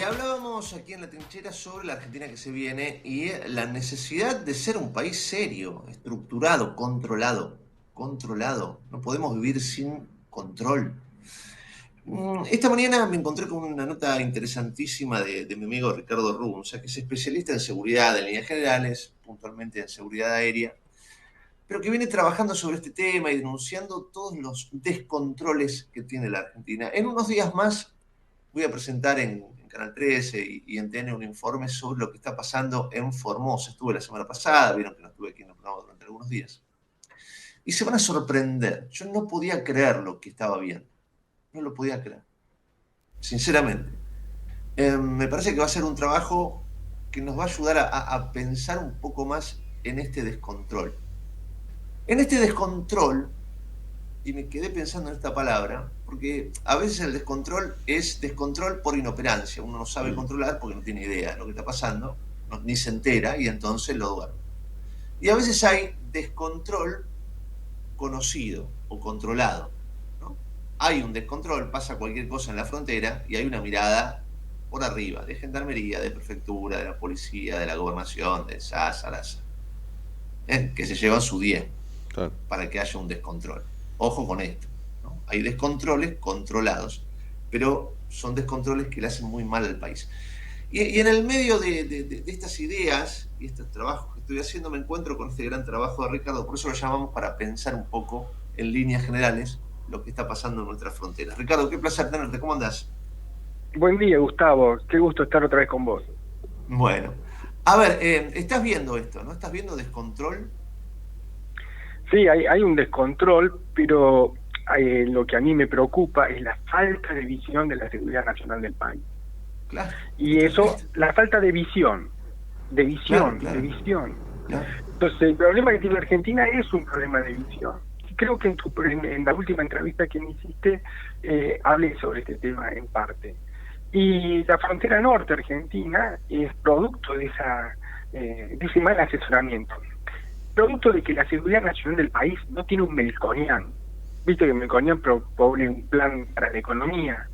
Hablábamos aquí en la trinchera sobre la Argentina que se viene y la necesidad de ser un país serio, estructurado, controlado. Controlado. No podemos vivir sin control. Esta mañana me encontré con una nota interesantísima de mi amigo Ricardo Runza, que es especialista en seguridad en líneas generales, puntualmente en seguridad aérea, pero que viene trabajando sobre este tema y denunciando todos los descontroles que tiene la Argentina. En unos días más voy a presentar en Canal 13 y en TN un informe sobre lo que está pasando en Formosa. Estuve la semana pasada, vieron que no estuve aquí en el programa durante algunos días. Y se van a sorprender. Yo no podía creer lo que estaba viendo. No lo podía creer. Sinceramente. Me parece que va a ser un trabajo que nos va a ayudar a pensar un poco más en este descontrol. En este descontrol, y me quedé pensando en esta palabra, porque a veces el descontrol es descontrol por inoperancia. Uno no sabe controlar porque no tiene idea de lo que está pasando, ni se entera y entonces lo duerme. Y a veces hay descontrol conocido o controlado, ¿no? Hay un descontrol, pasa cualquier cosa en la frontera y hay una mirada por arriba, de gendarmería, de prefectura, de la policía, de la gobernación, de SAS, ARASA, que se llevan su 10 Claro. para que haya un descontrol. Ojo con esto, ¿no? Hay descontroles controlados, pero son descontroles que le hacen muy mal al país. Y en el medio de estas ideas y estos trabajos que estoy haciendo, me encuentro con este gran trabajo de Ricardo, por eso lo llamamos para pensar un poco en líneas generales lo que está pasando en nuestras fronteras. Ricardo, qué placer tenerte, ¿cómo andás? Buen día, Gustavo. Qué gusto estar otra vez con vos. Bueno, a ver, estás viendo esto, ¿no? ¿Estás viendo descontrol? Sí, hay un descontrol, pero lo que a mí me preocupa es la falta de visión de la seguridad nacional del país. Claro. Y eso, la falta de visión, Claro. de visión. Claro. Entonces, el problema que tiene Argentina es un problema de visión. Creo que en la última entrevista que me hiciste, hablé sobre este tema en parte. Y la frontera norte argentina es producto de ese mal asesoramiento. Producto de que la seguridad nacional del país no tiene un Melconian. Viste que Melconian propone un plan para la economía.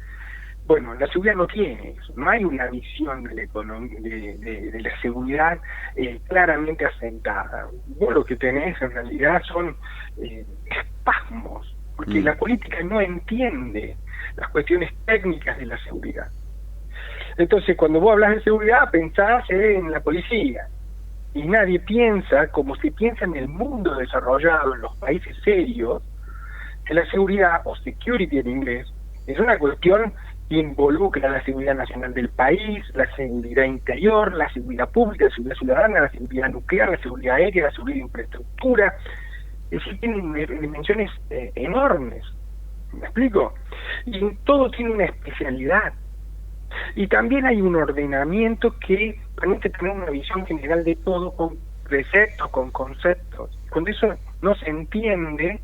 Bueno, la seguridad no tiene eso. No hay una visión de la seguridad claramente asentada. Vos lo que tenés en realidad son espasmos, porque la política no entiende las cuestiones técnicas de la seguridad. Entonces, cuando vos hablas de seguridad, pensás en la policía. Y nadie piensa, como se piensa en el mundo desarrollado, en los países serios, que la seguridad, o security en inglés, es una cuestión que involucra la seguridad nacional del país, la seguridad interior, la seguridad pública, la seguridad ciudadana, la seguridad nuclear, la seguridad aérea, la seguridad de infraestructura. Es decir, tienen dimensiones enormes. ¿Me explico? Y todo tiene una especialidad. Y también hay un ordenamiento que permite tener una visión general de todo con preceptos, con conceptos. Cuando eso no se entiende,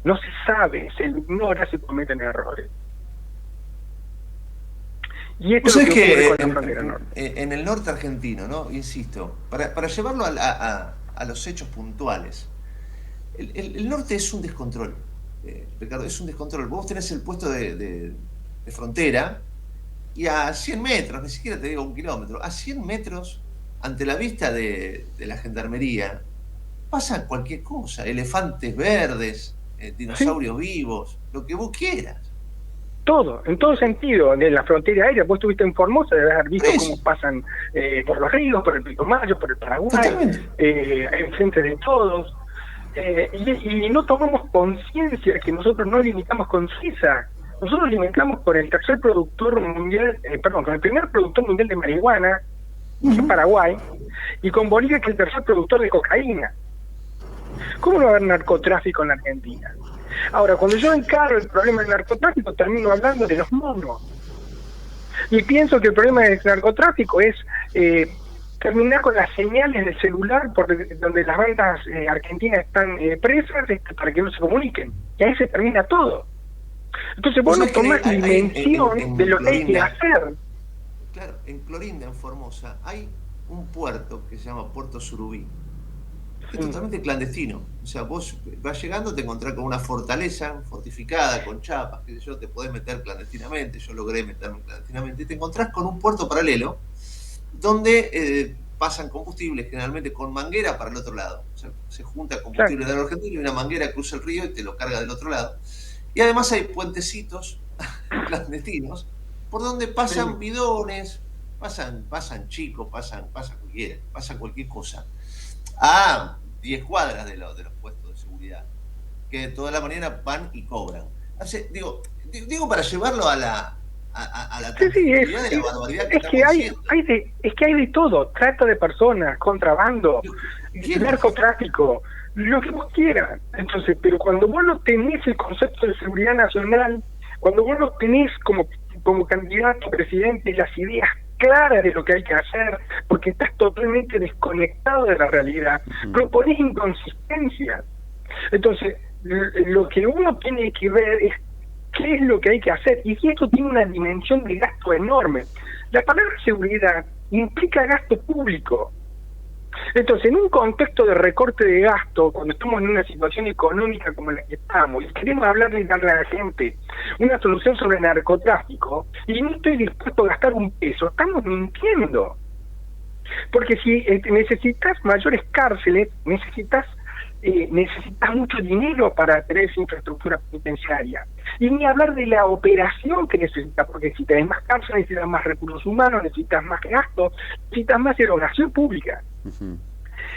no se sabe, se ignora, se cometen errores. Y esto es lo que ocurre con la frontera norte. En el norte argentino, ¿no? Insisto, para llevarlo a los hechos puntuales, el norte es un descontrol, Ricardo, es un descontrol. Vos tenés el puesto de frontera y a 100 metros, ni siquiera te digo 1 kilómetro, a 100 metros, ante la vista de la gendarmería, pasa cualquier cosa, elefantes verdes, dinosaurios vivos, lo que vos quieras. Todo, en todo sentido, de la frontera aérea. Vos estuviste en Formosa, debes haber visto cómo pasan por los ríos, por el Pilcomayo, por el Paraguay, enfrente de todos. Y no tomamos conciencia que nosotros no limitamos con Suiza. Nosotros limitamos con el tercer productor mundial, con el primer productor mundial de marihuana, que es Paraguay, y con Bolivia, que es el tercer productor de cocaína. ¿Cómo no va a haber narcotráfico en la Argentina? Ahora, cuando yo encaro el problema del narcotráfico, termino hablando de los monos. Y pienso que el problema del narcotráfico es terminar con las señales del celular por donde las bandas argentinas están presas para que no se comuniquen. Y ahí se termina todo. Entonces vos no tomás dimensión de lo que hay que hacer. Claro, en Clorinda, en Formosa, hay un puerto que se llama Puerto Surubí. es totalmente clandestino. O sea, vos vas llegando, te encontrás con una fortaleza fortificada, con chapas, que yo te podés meter clandestinamente, yo logré meterme clandestinamente, y te encontrás con un puerto paralelo donde pasan combustibles generalmente con manguera para el otro lado. O sea, se junta combustible de la Argentina y una manguera cruza el río y te lo carga del otro lado. Y además hay puentecitos clandestinos por donde pasan bidones, pasan chicos, pasa cualquier cosa a 10 cuadras de los puestos de seguridad, que toda la mañana van y cobran. O sea, digo para llevarlo a la tangibilidad de la barbaridad que estamos diciendo. Es que hay de todo, trata de personas, contrabando, narcotráfico, lo que vos quieras. Entonces, pero cuando vos no tenés el concepto de seguridad nacional, cuando vos no tenés como candidato a presidente las ideas claras de lo que hay que hacer, porque estás totalmente desconectado de la realidad, proponés inconsistencias. Entonces, lo que uno tiene que ver es qué es lo que hay que hacer, y esto tiene una dimensión de gasto enorme. La palabra seguridad implica gasto público. Entonces, en un contexto de recorte de gasto, cuando estamos en una situación económica como la que estamos, y queremos hablar de darle a la gente una solución sobre el narcotráfico, y no estoy dispuesto a gastar un peso, estamos mintiendo. Porque si necesitas mayores cárceles, necesitas mucho dinero para tener esa infraestructura penitenciaria. Y ni hablar de la operación que necesitas, porque si tenés más cárceles, necesitas más recursos humanos, necesitas más gastos, necesitas más erogación pública.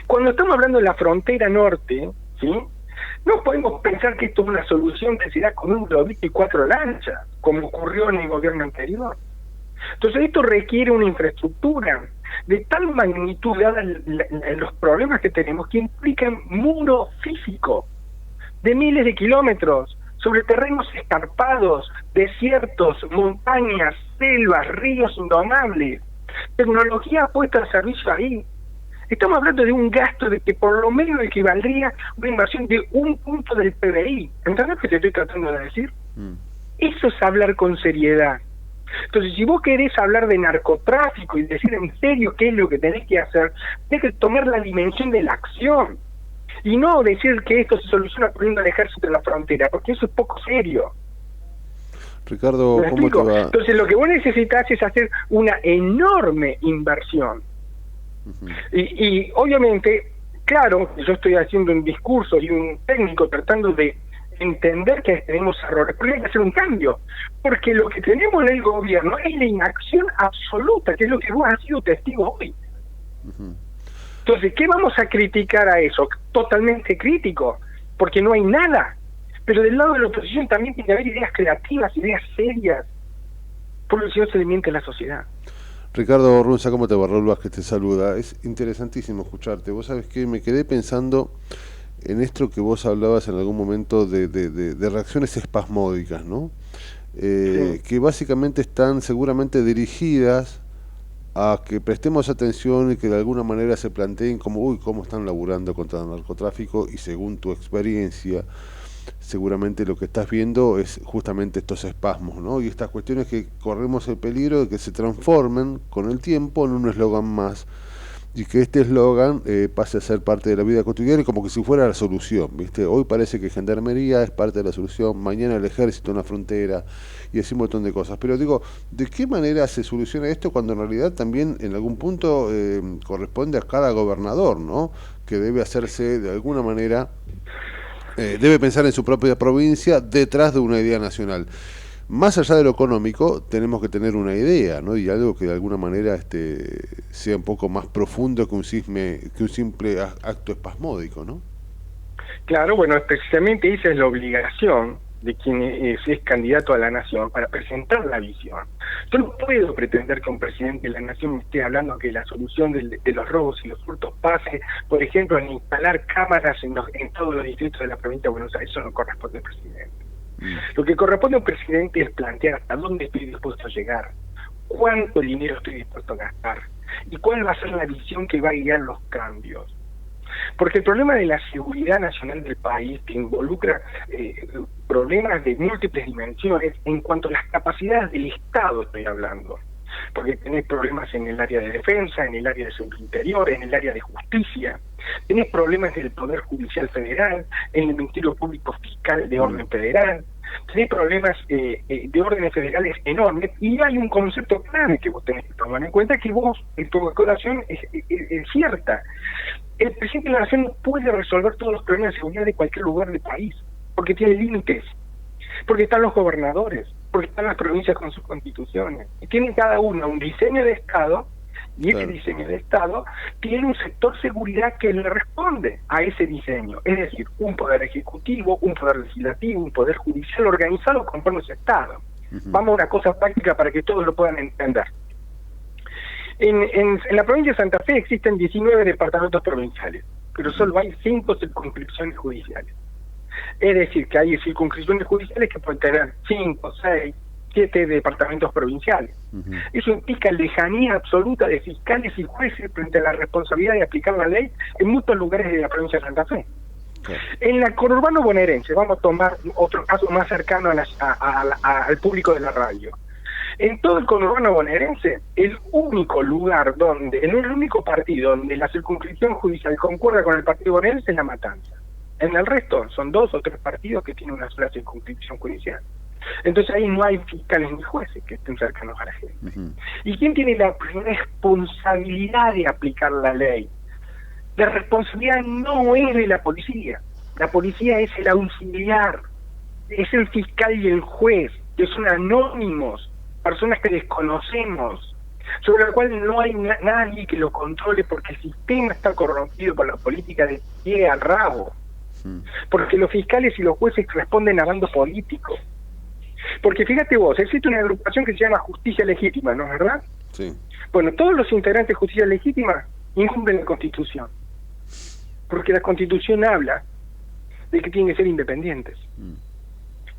Cuando estamos hablando de la frontera norte, ¿sí?, no podemos pensar que esto es una solución que se da con un globito y 4 lanchas, como ocurrió en el gobierno anterior. Entonces esto requiere una infraestructura de tal magnitud, dadas los problemas que tenemos, que implican muro físico de miles de kilómetros sobre terrenos escarpados, desiertos, montañas, selvas, ríos indomables, tecnología puesta al servicio ahí. Estamos hablando de un gasto de que por lo menos equivaldría a una inversión de 1 punto del PBI. ¿Entendés lo que te estoy tratando de decir? Eso es hablar con seriedad. Entonces, si vos querés hablar de narcotráfico y decir en serio qué es lo que tenés que hacer, tenés que tomar la dimensión de la acción y no decir que esto se soluciona poniendo al ejército en la frontera, porque eso es poco serio. Ricardo, ¿cómo te va? Entonces, lo que vos necesitas es hacer una enorme inversión. Y obviamente, claro, yo estoy haciendo un discurso y un técnico tratando de entender que tenemos errores, pero hay que hacer un cambio, porque lo que tenemos en el gobierno es la inacción absoluta, que es lo que vos has sido testigo hoy. Entonces, ¿qué vamos a criticar a eso? Totalmente crítico, porque no hay nada, pero del lado de la oposición también tiene que haber ideas creativas, ideas serias, porque si no se le miente a la sociedad. Ricardo Runza, ¿cómo te va? Raúl Vázquez te saluda. Es interesantísimo escucharte. Vos sabés que me quedé pensando en esto que vos hablabas en algún momento de reacciones espasmódicas, ¿no? Sí. Que básicamente están seguramente dirigidas a que prestemos atención y que de alguna manera se planteen como, uy, cómo están laburando contra el narcotráfico, y según tu experiencia, seguramente lo que estás viendo es justamente estos espasmos, ¿no? Y estas cuestiones que corremos el peligro de que se transformen con el tiempo en un eslogan más, y que este eslogan pase a ser parte de la vida cotidiana, y como que si fuera la solución, ¿viste? Hoy parece que Gendarmería es parte de la solución, mañana el ejército en la frontera, y así un montón de cosas. Pero digo, ¿de qué manera se soluciona esto cuando en realidad también en algún punto corresponde a cada gobernador, ¿no? Que debe hacerse de alguna manera, debe pensar en su propia provincia detrás de una idea nacional. Más allá de lo económico, tenemos que tener una idea, ¿no? Y algo que de alguna manera sea un poco más profundo que un simple acto espasmódico, ¿no? Claro, bueno, precisamente esa es la obligación de quien es candidato a la nación, para presentar la visión. Yo no puedo pretender que un presidente de la nación me esté hablando que la solución de los robos y los hurtos pase, por ejemplo, en instalar cámaras en todos los distritos de la provincia de Buenos Aires. Eso no corresponde al presidente. Lo que corresponde a un presidente es plantear hasta dónde estoy dispuesto a llegar, cuánto dinero estoy dispuesto a gastar y cuál va a ser la visión que va a guiar los cambios. Porque el problema de la seguridad nacional del país, que involucra problemas de múltiples dimensiones en cuanto a las capacidades del Estado, estoy hablando. porque tenés problemas en el área de defensa, en el área de seguridad interior, en el área de justicia, tenés problemas en el Poder Judicial Federal, en el Ministerio Público Fiscal de orden federal, tenés problemas de órdenes federales enormes, y hay un concepto clave que vos tenés que tomar en cuenta, que vos, en tu declaración es cierta. El presidente de la Nación no puede resolver todos los problemas de seguridad de cualquier lugar del país, porque tiene límites, porque están los gobernadores, porque están las provincias con sus constituciones, y tienen cada una un diseño de Estado, y ese diseño de Estado tiene un sector seguridad que le responde a ese diseño, es decir, un poder ejecutivo, un poder legislativo, un poder judicial organizado conforme ese Estado. Vamos a una cosa práctica para que todos lo puedan entender. En la provincia de Santa Fe existen 19 departamentos provinciales, pero solo hay 5 circunscripciones judiciales. Es decir, que hay circunscripciones judiciales que pueden tener 5, 6, 7 departamentos provinciales. Eso implica lejanía absoluta de fiscales y jueces frente a la responsabilidad de aplicar la ley en muchos lugares de la provincia de Santa Fe. En la conurbano bonaerense, vamos a tomar otro caso más cercano al público de la radio. En todo el conurbano bonaerense, el único lugar donde, en el único partido donde la circunscripción judicial concuerda con el partido bonaerense es La Matanza. En el resto son 2 o 3 partidos que tienen una sola circunscripción judicial. Entonces ahí no hay fiscales ni jueces que estén cercanos a la gente. ¿Y quién tiene la responsabilidad de aplicar la ley? La responsabilidad no es de la policía es el auxiliar, es el fiscal y el juez, que son anónimos, personas que desconocemos, sobre la cual no hay nadie que lo controle, porque el sistema está corrompido por la política de pie al rabo, porque los fiscales y los jueces responden a bandos políticos. Porque fíjate vos, existe una agrupación que se llama Justicia Legítima, ¿no es verdad? Sí. Bueno, todos los integrantes de Justicia Legítima incumplen la Constitución, porque la Constitución habla de que tienen que ser independientes.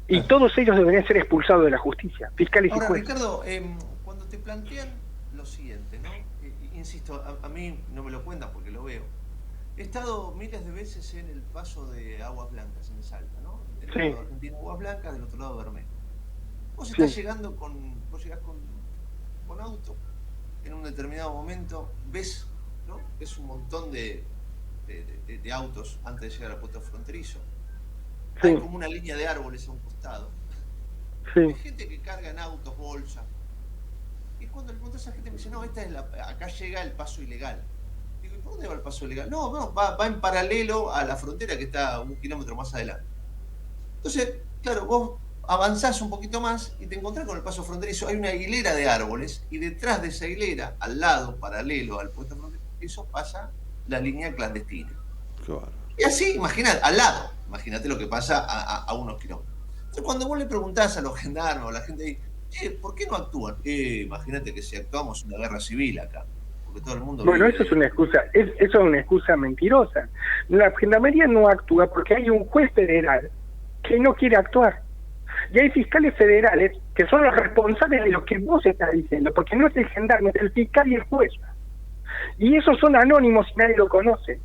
Y todos ellos deberían ser expulsados de la justicia, fiscales y jueces. Ricardo, cuando te plantean lo siguiente, ¿no? Insisto, a mí no me lo cuentan porque lo veo. He estado miles de veces en el paso de Aguas Blancas, en Salta, ¿no? Del lado de Argentina, Aguas Blancas, del otro lado Bermejo. Vos estás llegás con auto, en un determinado momento, ves, ¿no? Ves un montón de autos antes de llegar al puesto fronterizo. Hay como una línea de árboles a un costado. Hay gente que carga en autos, bolsas. Y cuando le preguntas a esa gente me dice, no, acá llega el paso ilegal. Digo, ¿y por dónde va el paso ilegal? No, va en paralelo a la frontera que está 1 kilómetro más adelante. Entonces, claro, vos avanzás un poquito más y te encontrás con el paso fronterizo. Hay una hilera de árboles y detrás de esa hilera, al lado, paralelo al puesto fronterizo, pasa la línea clandestina. Claro. Y así, imagínate, al lado, imagínate lo que pasa a unos kilómetros. Entonces, cuando vos le preguntás a los gendarmes o a la gente ahí, ¿por qué no actúan? Imagínate que si actuamos una guerra civil acá, porque todo el mundo... Bueno, eso es una excusa, eso es una excusa mentirosa. La gendarmería no actúa porque hay un juez federal que no quiere actuar. Y hay fiscales federales que son los responsables de lo que vos estás diciendo, porque no es el gendarme, es el fiscal y el juez. Y esos son anónimos y nadie lo conoce.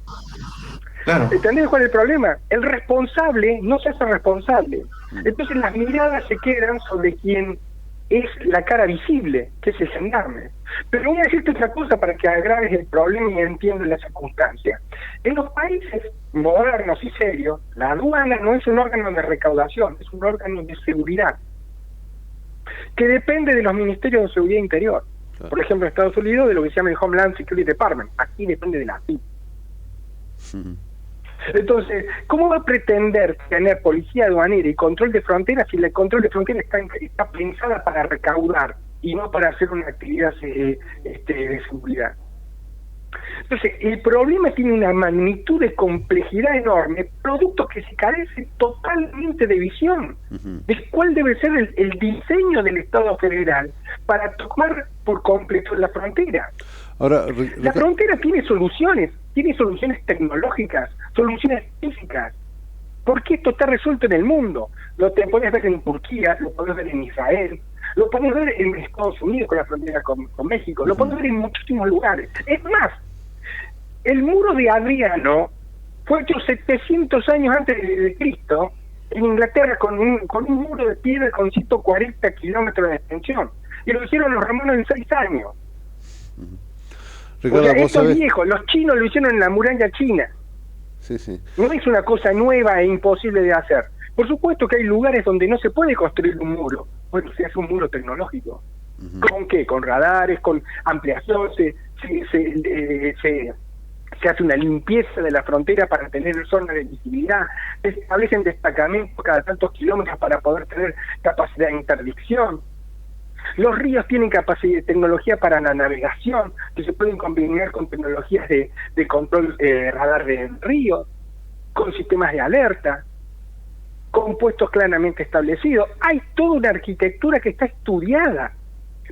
Claro. ¿Entendés cuál es el problema? El responsable no se hace responsable. Entonces las miradas se quedan sobre quien es la cara visible, que es el gendarme. Pero voy a decirte otra cosa para que agraves el problema y entiendas la circunstancia. En los países modernos y serios, la aduana no es un órgano de recaudación, es un órgano de seguridad, que depende de los ministerios de seguridad interior. Claro. Por ejemplo, en Estados Unidos, de lo que se llama el Homeland Security Department. Aquí depende de la FIP. Entonces, ¿cómo va a pretender tener policía aduanera y control de fronteras si el control de fronteras está pensada para recaudar y no para hacer una actividad de seguridad? Entonces, el problema tiene una magnitud de complejidad enorme, producto que se carece totalmente de visión de cuál debe ser el diseño del Estado federal para tomar por completo la frontera. Ahora, la frontera tiene soluciones tecnológicas, soluciones físicas, porque esto está resuelto en el mundo. Lo podés ver en Turquía, lo podés ver en Israel, lo podés ver en Estados Unidos con la frontera con México, lo podés ver en muchísimos lugares. Es más, el muro de Adriano fue hecho 700 años antes de Cristo en Inglaterra con un muro de piedra con 140 kilómetros de extensión. y lo hicieron los romanos en 6 años. Ricardo, o sea, vos esto es sabés... viejo, los chinos lo hicieron en la muralla china. Sí, sí. No es una cosa nueva e imposible de hacer. Por supuesto que hay lugares donde no se puede construir un muro. Bueno, se hace un muro tecnológico. ¿Con qué? Con radares, con ampliación, se hace una limpieza de la frontera para tener zona de visibilidad, se establecen destacamentos cada tantos kilómetros para poder tener capacidad de interdicción. Los ríos tienen capacidad, tecnología para la navegación, que se pueden combinar con tecnologías de control radar de ríos, con sistemas de alerta, con puestos claramente establecidos. Hay toda una arquitectura que está estudiada,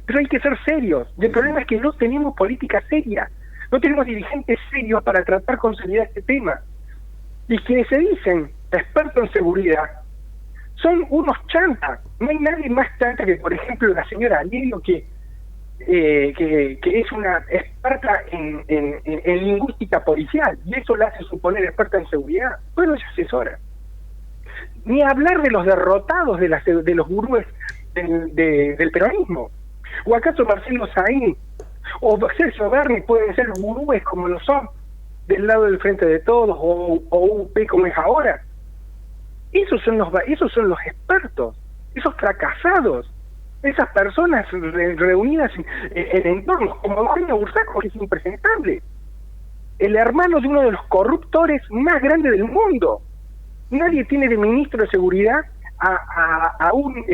pero hay que ser serios. El problema es que no tenemos política seria, no tenemos dirigentes serios para tratar con seriedad este tema. Y quienes se dicen expertos en seguridad son unos chantas. No hay nadie más chanta que, por ejemplo, la señora Alirio, que es una experta en lingüística policial, y eso la hace suponer experta en seguridad. Bueno, ella asesora. Ni hablar de los derrotados de los gurúes del peronismo. ¿O acaso Marcelo Saín o Sergio Berni pueden ser gurúes como lo son del lado del Frente de Todos o UP como es ahora? Esos son los expertos, esos fracasados, esas personas reunidas en entornos como Eugenio Bursaco, que es impresentable, el hermano de uno de los corruptores más grandes del mundo. Nadie tiene de ministro de seguridad a un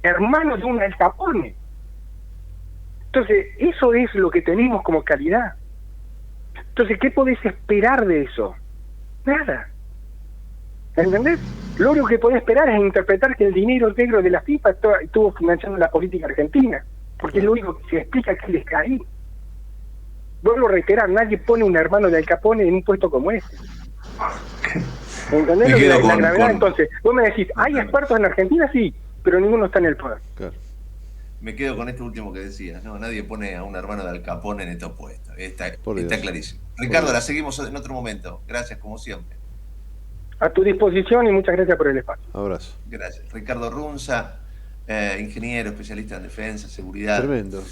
hermano de un Al Capone. Entonces, eso es lo que tenemos como calidad. Entonces, ¿qué podés esperar de eso? Nada. ¿Entendés? Lo único que podés esperar es interpretar que el dinero negro de la FIFA estuvo financiando la política argentina, porque es lo único que se explica que les caí. Vuelvo a reiterar, nadie pone un hermano de Al Capone en un puesto como ese. ¿Entendés lo que la gravedad? Entonces, vos me decís, ¿hay expertos en Argentina? Sí, pero ninguno está en el poder. Claro. Me quedo con esto último que decías, ¿no? Nadie pone a un hermano de Al Capone en estos puestos. Está clarísimo. Ricardo, la seguimos en otro momento. Gracias, como siempre. A tu disposición y muchas gracias por el espacio. Abrazo. Gracias. Ricardo Runza, ingeniero, especialista en defensa, seguridad. Tremendo.